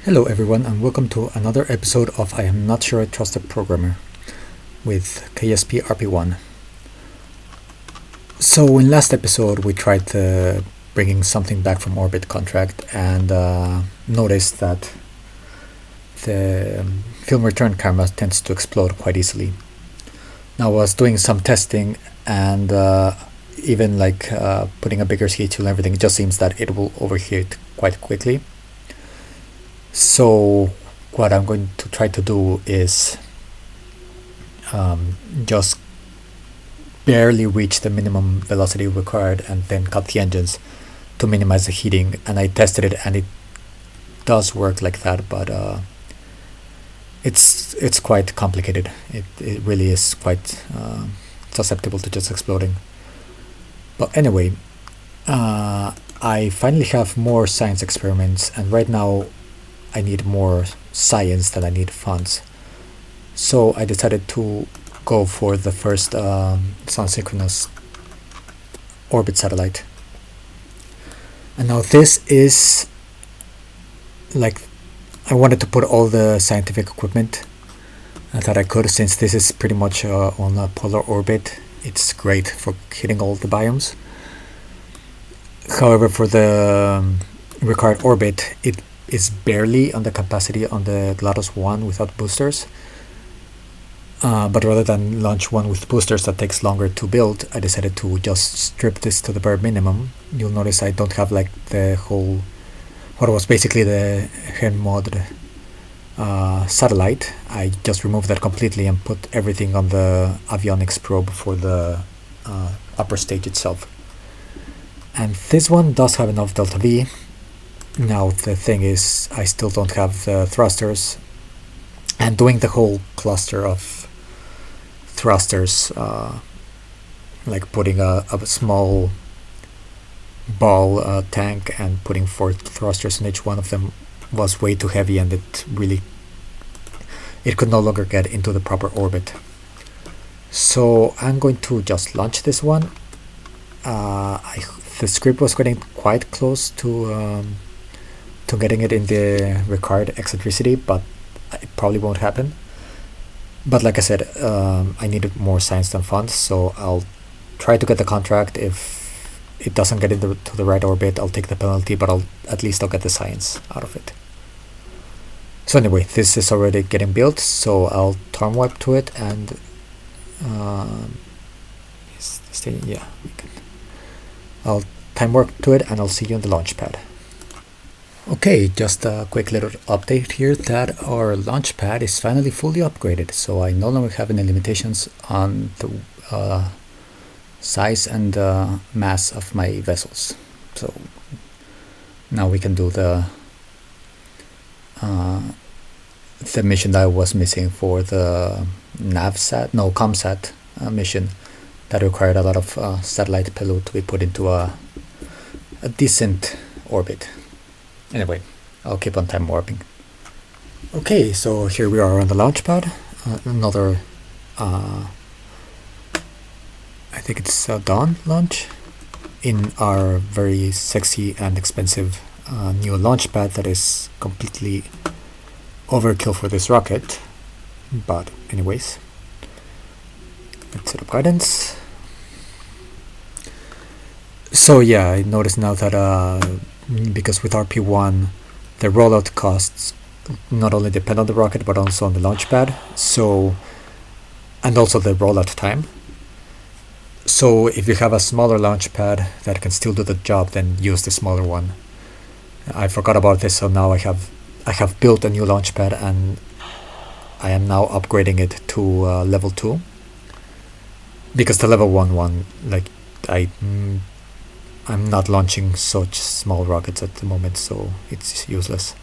Hello everyone and welcome to another episode of I Am Not Sure I Trust a Programmer with KSP Rp-1. So in last episode we tried bringing something back from orbit contract and noticed that the film return camera tends to explode quite easily. Now I was doing some testing and even putting a bigger heat shield and everything, it just seems that it will overheat quite quickly. So what I'm going to try to do is just barely reach the minimum velocity required and then cut the engines to minimize the heating. And I tested it and it does work like that, but it's quite complicated. It really is quite susceptible to just exploding. But anyway, I finally have more science experiments, and right now I need more science than I need funds. So I decided to go for the first sun-synchronous orbit satellite. And now this is I wanted to put all the scientific equipment that I could, since this is pretty much on a polar orbit. It's great for hitting all the biomes. However, for the required orbit, it is barely on the capacity on the GLaDOS 1 without boosters. But rather than launch one with boosters that takes longer to build, I decided to just strip this to the bare minimum. You'll notice I don't have the whole, what was basically the hen mod satellite. I just removed that completely and put everything on the avionics probe for the upper stage itself. And this one does have enough delta V. Now the thing is, I still don't have the thrusters, and doing the whole cluster of thrusters, like putting a small ball tank and putting 4 thrusters in each one of them, was way too heavy, and it could no longer get into the proper orbit. So I'm going to just launch this one. The script was getting quite close to getting it in the required eccentricity, but it probably won't happen. But like I said, I needed more science than funds, so I'll try to get the contract. If it doesn't get into the right orbit, I'll take the penalty, but I'll get the science out of it. So anyway, this is already getting built, so I'll time warp to it and I'll time warp to it and I'll see you on the launch pad. Okay, just a quick little update here that our launch pad is finally fully upgraded, so I no longer have any limitations on the size and mass of my vessels. So now we can do the mission that I was missing for the ComSat mission that required a lot of satellite payload to be put into a decent orbit. Anyway, I'll keep on time warping. Okay, so here we are on the launch pad. Another, I think it's a Dawn launch in our very sexy and expensive new launch pad that is completely overkill for this rocket. But anyways, let's set up guidance. So yeah, I noticed now that because with Rp-1 the rollout costs not only depend on the rocket but also on the launch pad, and also the rollout time. So if you have a smaller launch pad that can still do the job, then use the smaller one. I forgot about this, so now I have built a new launch pad and I am now upgrading it to level 2, because the level 1 one, I'm not launching such small rockets at the moment, so it's useless.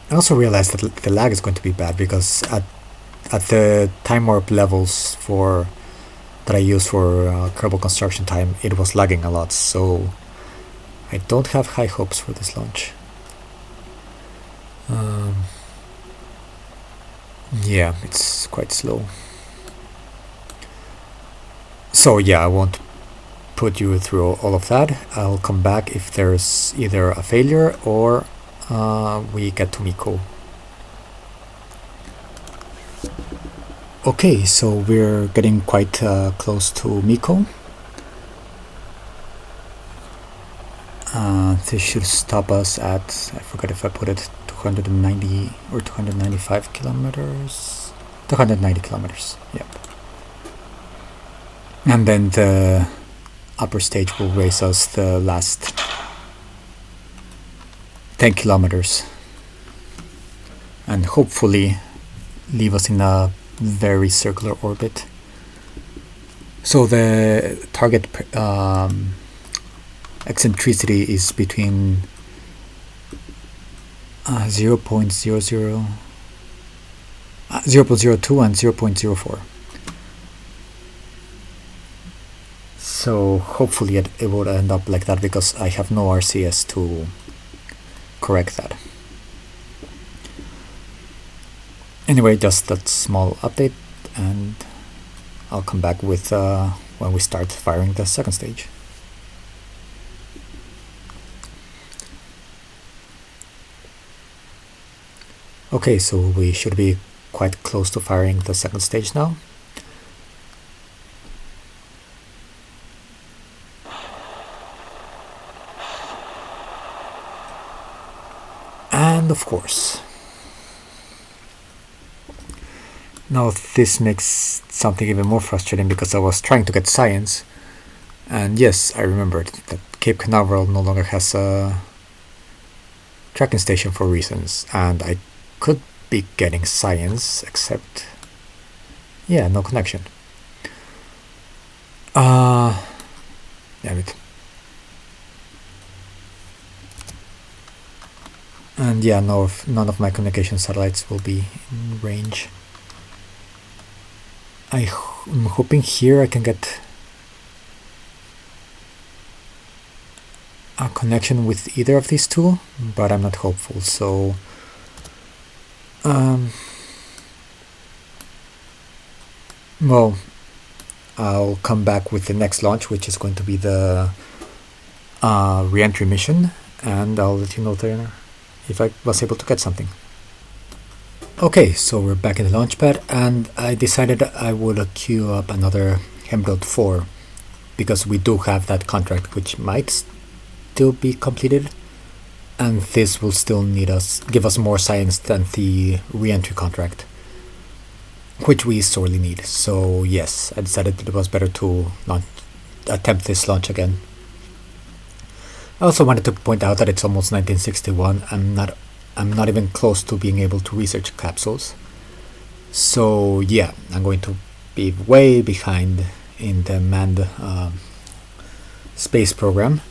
I also realized that the lag is going to be bad, because at the time warp levels that I use for Kerbal construction time, it was lagging a lot, so I don't have high hopes for this launch. Yeah, it's quite slow. So yeah, I won't put you through all of that. I'll come back if there's either a failure or we get to Miko. Okay, so we're getting quite close to Miko. This should stop us at, I forgot if I put it 290 or 295 kilometers. 290 kilometers, yep. And then the upper stage will race us the last 10 kilometers and hopefully leave us in a very circular orbit. So the target eccentricity is between 0.02 and 0.04. So hopefully it will end up like that, because I have no RCS to correct that. Anyway, just that small update, and I'll come back with when we start firing the second stage. Okay, so we should be quite close to firing the second stage now. And of course, now this makes something even more frustrating, because I was trying to get science, and yes, I remembered that Cape Canaveral no longer has a tracking station for reasons, and I could be getting science, except yeah, no connection. Damn it. And yeah, none of my communication satellites will be in range. I'm hoping here I can get a connection with either of these two, but I'm not hopeful, so well, I'll come back with the next launch, which is going to be the re-entry mission, and I'll let you know there if I was able to get something. Okay, so we're back in the launch pad, and I decided I would queue up another Hembuild 4, because we do have that contract which might still be completed, and this will still give us more science than the re-entry contract, which we sorely need. So yes, I decided that it was better to attempt this launch again. I also wanted to point out that it's almost 1961. I'm not even close to being able to research capsules. So yeah, I'm going to be way behind in the manned space program.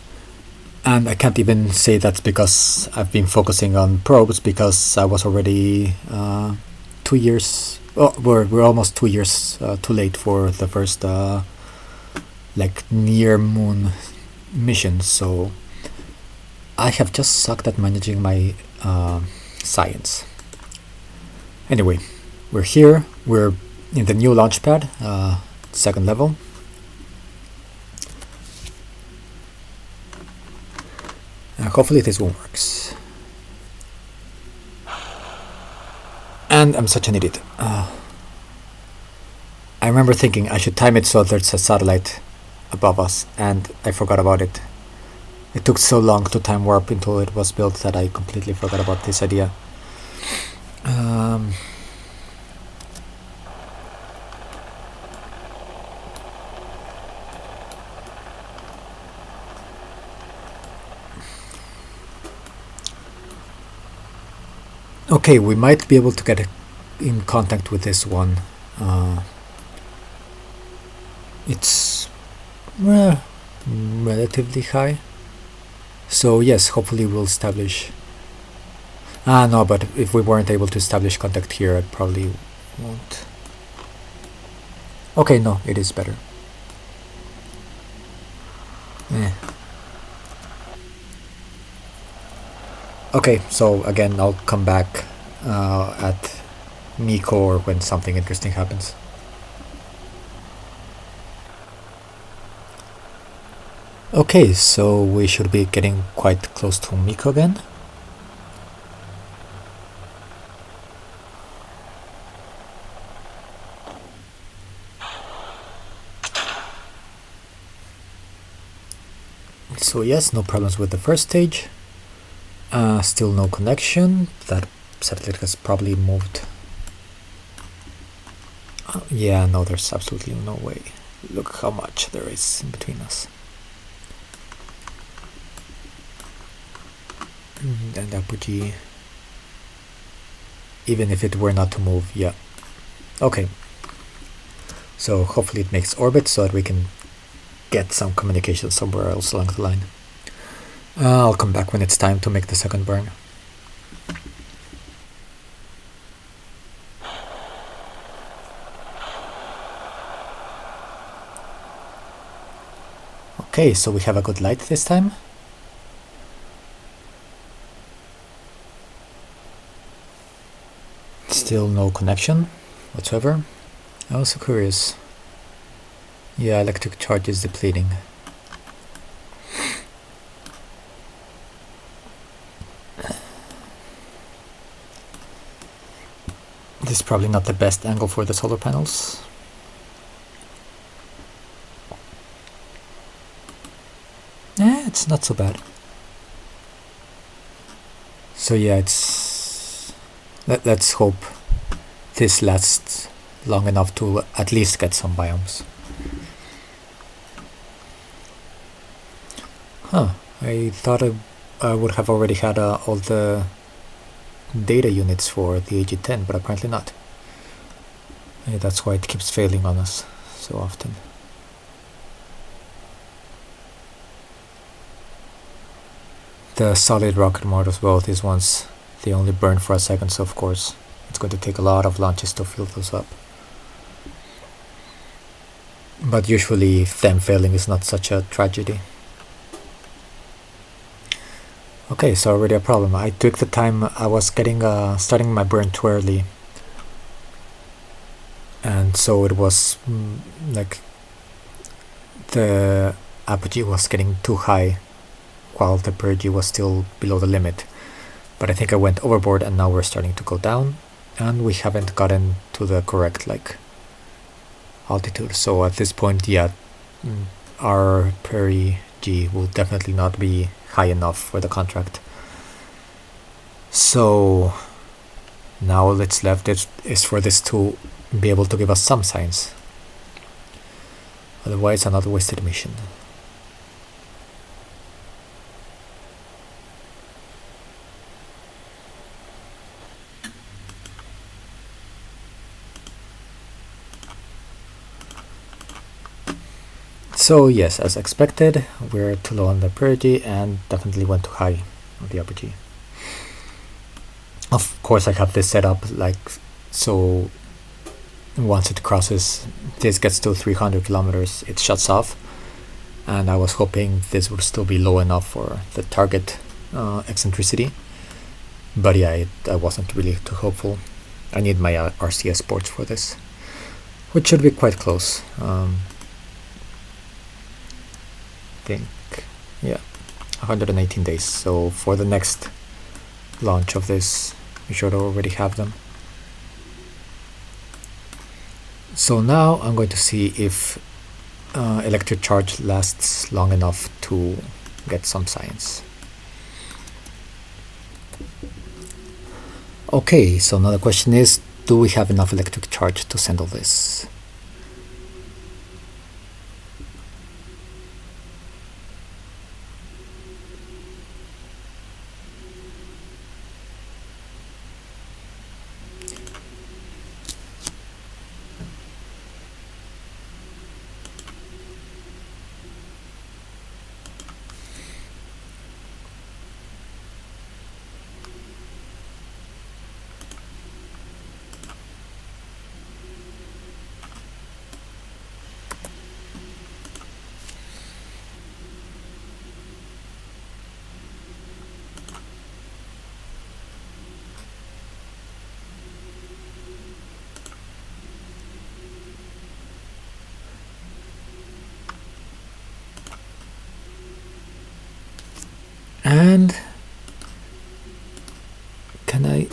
And I can't even say that's because I've been focusing on probes, because I was already 2 years, well, we're almost 2 years too late for the first like near moon mission. So I have just sucked at managing my science. Anyway, we're here, we're in the new launch pad, second level. Hopefully this one works. And I'm such an idiot. I remember thinking I should time it so there's a satellite above us, and I forgot about it. It took so long to time warp until it was built that I completely forgot about this idea. Okay, we might be able to get in contact with this one. It's relatively high. So yes, hopefully we'll establish... no, but if we weren't able to establish contact here, I probably won't. Okay, no, it is better. Okay, so again, I'll come back at Miko or when something interesting happens. Okay, so we should be getting quite close to Miko again. So yes, no problems with the first stage. Still no connection. That satellite has probably moved. Yeah, no, there's absolutely no way. Look how much there is in between us. And apogee, even if it were not to move, yeah. Okay. So hopefully it makes orbit so that we can get some communication somewhere else along the line. I'll come back when it's time to make the second burn. Okay, so we have a good light this time. Still no connection whatsoever. I'm also curious. Yeah, electric charge is depleting. This is probably not the best angle for the solar panels. It's not so bad. So yeah, let's hope this lasts long enough to at least get some biomes. I thought I would have already had all the data units for the AG10, but apparently not. Yeah, that's why it keeps failing on us so often. The solid rocket motors, well, these ones, they only burn for a second, so of course it's going to take a lot of launches to fill those up. But usually them failing is not such a tragedy. Okay, so already a problem. I took the time. I was starting my burn too early, and so it was like the apogee was getting too high while the perigee was still below the limit. But I think I went overboard, and now we're starting to go down, and we haven't gotten to the correct altitude. So at this point, yeah, our perigee will definitely not be high enough for the contract. So now all that's left is for this to be able to give us some signs. Otherwise, another wasted mission. So yes, as expected, we're too low on the perigee and definitely went too high on the apogee. Of course, I have this set up so once it crosses, this gets to 300 kilometers, it shuts off, and I was hoping this would still be low enough for the target eccentricity, but yeah, I wasn't really too hopeful. I need my RCS ports for this, which should be quite close. Think, yeah, 118 days, so for the next launch of this we should already have them. So now I'm going to see if electric charge lasts long enough to get some science. Okay, so now the question is, do we have enough electric charge to send all this? And can I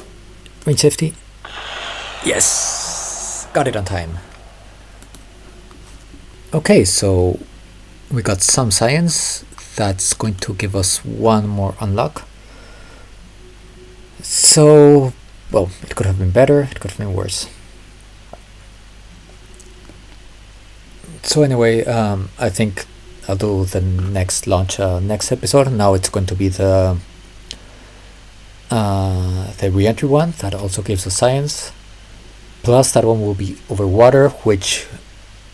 range safety? Yes, got it on time. Okay, so we got some science. That's going to give us one more unlock. So, well, it could have been better, it could have been worse. So anyway, I think I'll do the next launch next episode. Now it's going to be the re-entry one that also gives us science. Plus that one will be over water, which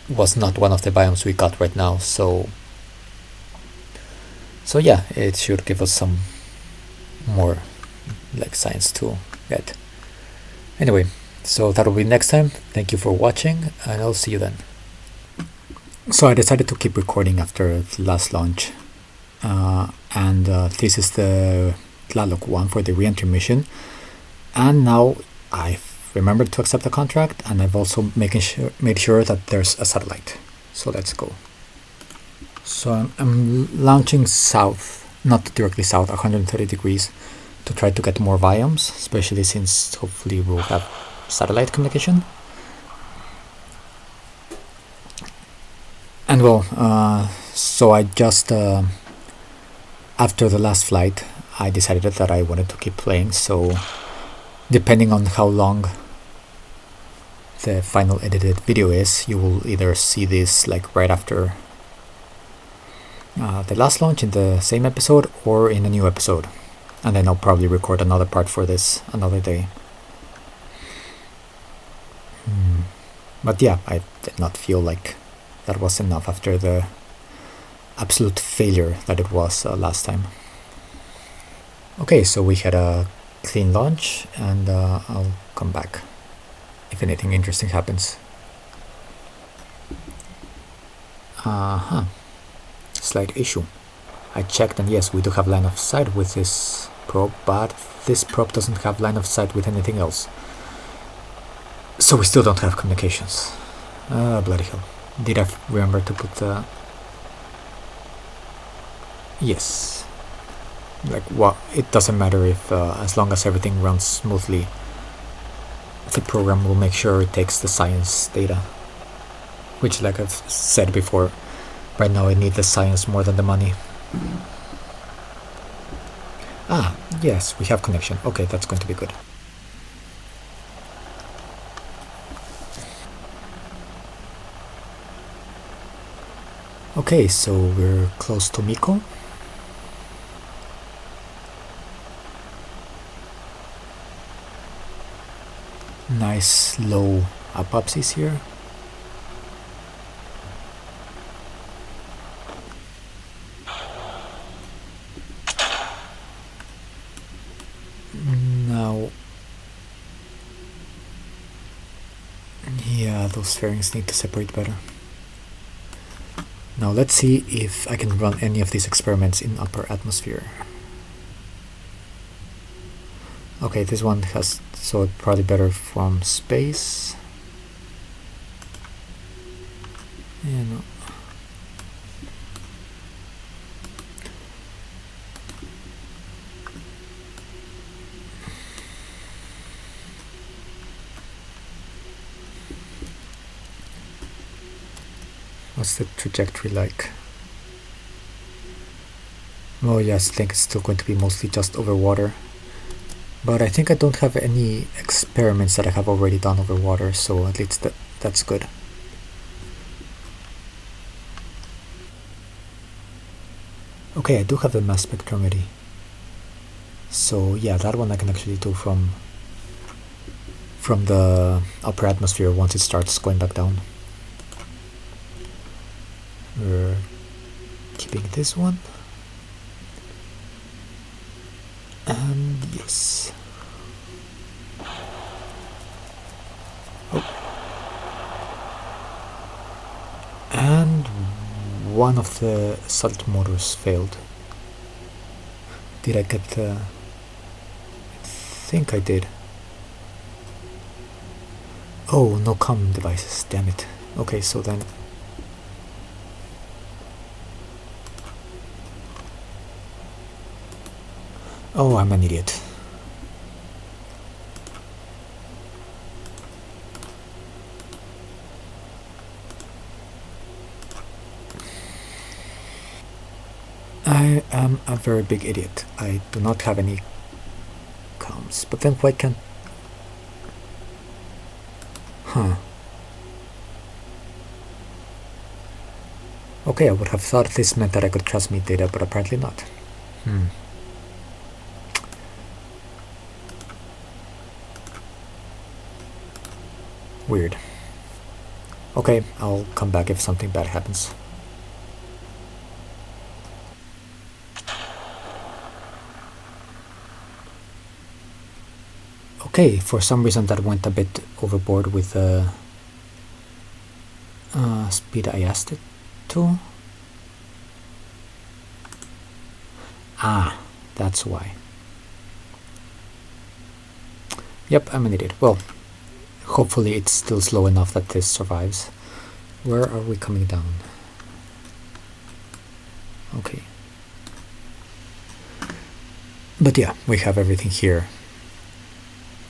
was not one of the biomes we got right now. So yeah, it should give us some more like science to get. Anyway, so that'll be next time. Thank you for watching, and I'll see you then. So I decided to keep recording after the last launch, and this is the Tlaloc one for the re-entry mission, and now I've remembered to accept the contract, and I've also made sure that there's a satellite. So let's go. So I'm launching south, not directly south, 130 degrees, to try to get more biomes, especially since hopefully we'll have satellite communication. And well, so I just, after the last flight, I decided that I wanted to keep playing, so depending on how long the final edited video is, you will either see this like right after the last launch in the same episode or in a new episode, and then I'll probably record another part for this another day. But yeah, I did not feel like that was enough after the absolute failure that it was last time. Okay, so we had a clean launch, and I'll come back if anything interesting happens. Slight issue. I checked, and yes, we do have line of sight with this probe, but this probe doesn't have line of sight with anything else. So we still don't have communications. Bloody hell. Did I remember to put the... Yes. Like, what? It doesn't matter if, as long as everything runs smoothly, the program will make sure it takes the science data. Which, like I've said before, right now I need the science more than the money. Ah, yes, we have connection. Okay, that's going to be good. Okay, so we're close to Miko. Nice low apopsis here. Now, yeah, those fairings need to separate better. Now let's see if I can run any of these experiments in upper atmosphere. Okay, this one has, so probably better from space. And what's the trajectory like? Oh yes, I think it's still going to be mostly just over water. But I think I don't have any experiments that I have already done over water, so at least that's good. Okay, I do have the mass spectrometry. So yeah, that one I can actually do from the upper atmosphere once it starts going back down. We're keeping this one. And yes. Oh. And one of the salt motors failed. Did I get the... I think I did. Oh, no comm devices, damn it. Okay, so then... Oh, I'm an idiot. I am a very big idiot. I do not have any comms, but then why can't... Huh. Okay, I would have thought this meant that I could transmit data, but apparently not. Weird. Okay, I'll come back if something bad happens. Okay, for some reason that went a bit overboard with the speed I asked it to. Ah, that's why. Yep, I'm an idiot. Well, hopefully it's still slow enough that this survives. Where are we coming down? Okay. But yeah, we have everything here.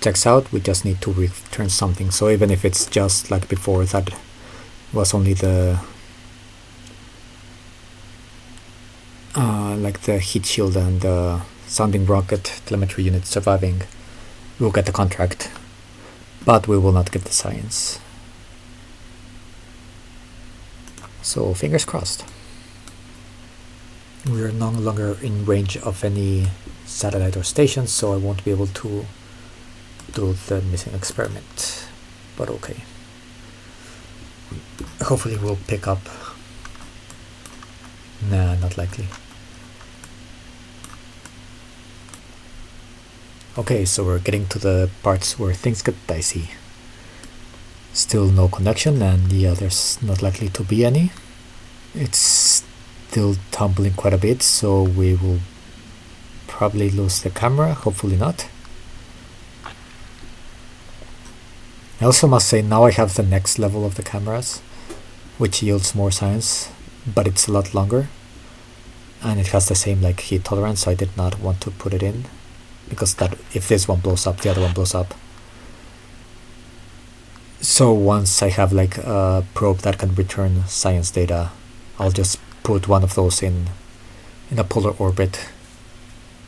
Checks out, we just need to return something. So even if it's just like before, that was only the like the heat shield and the sounding rocket telemetry unit surviving, we'll get the contract, but we will not get the science. So fingers crossed. We are no longer in range of any satellite or station, so I won't be able to do the missing experiment, but okay. Hopefully we'll pick up. Nah, not likely. Okay, so we're getting to the parts where things get dicey. Still no connection, and yeah, there's not likely to be any. It's still tumbling quite a bit, so we will probably lose the camera, hopefully not. I also must say, now I have the next level of the cameras, which yields more science, but it's a lot longer, and it has the same like heat tolerance, so I did not want to put it in, because that if this one blows up, the other one blows up. So once I have like a probe that can return science data, I'll just put one of those in a polar orbit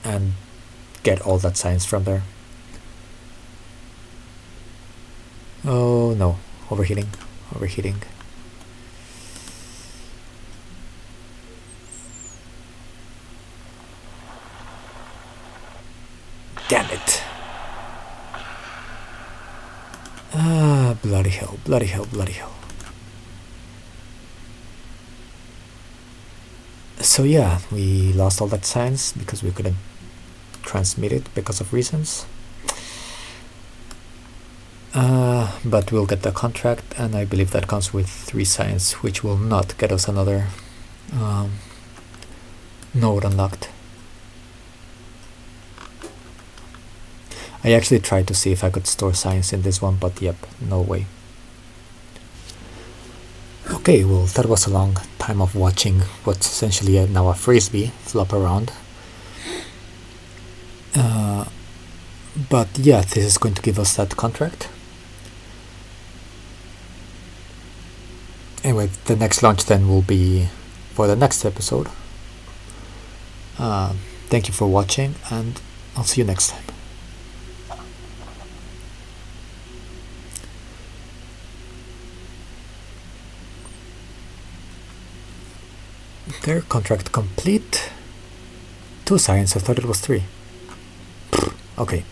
and get all that science from there. Oh no, overheating. Damn it. Ah, bloody hell. So yeah, we lost all that science because we couldn't transmit it because of reasons. But we'll get the contract, and I believe that comes with 3 science, which will not get us another node unlocked. I actually tried to see if I could store science in this one, but yep, no way. Okay, well, that was a long time of watching what's essentially now a frisbee flop around. But yeah, this is going to give us that contract. Anyway, the next launch then will be for the next episode. Thank you for watching, and I'll see you next time. Their contract complete. 2 science, I thought it was 3. Okay.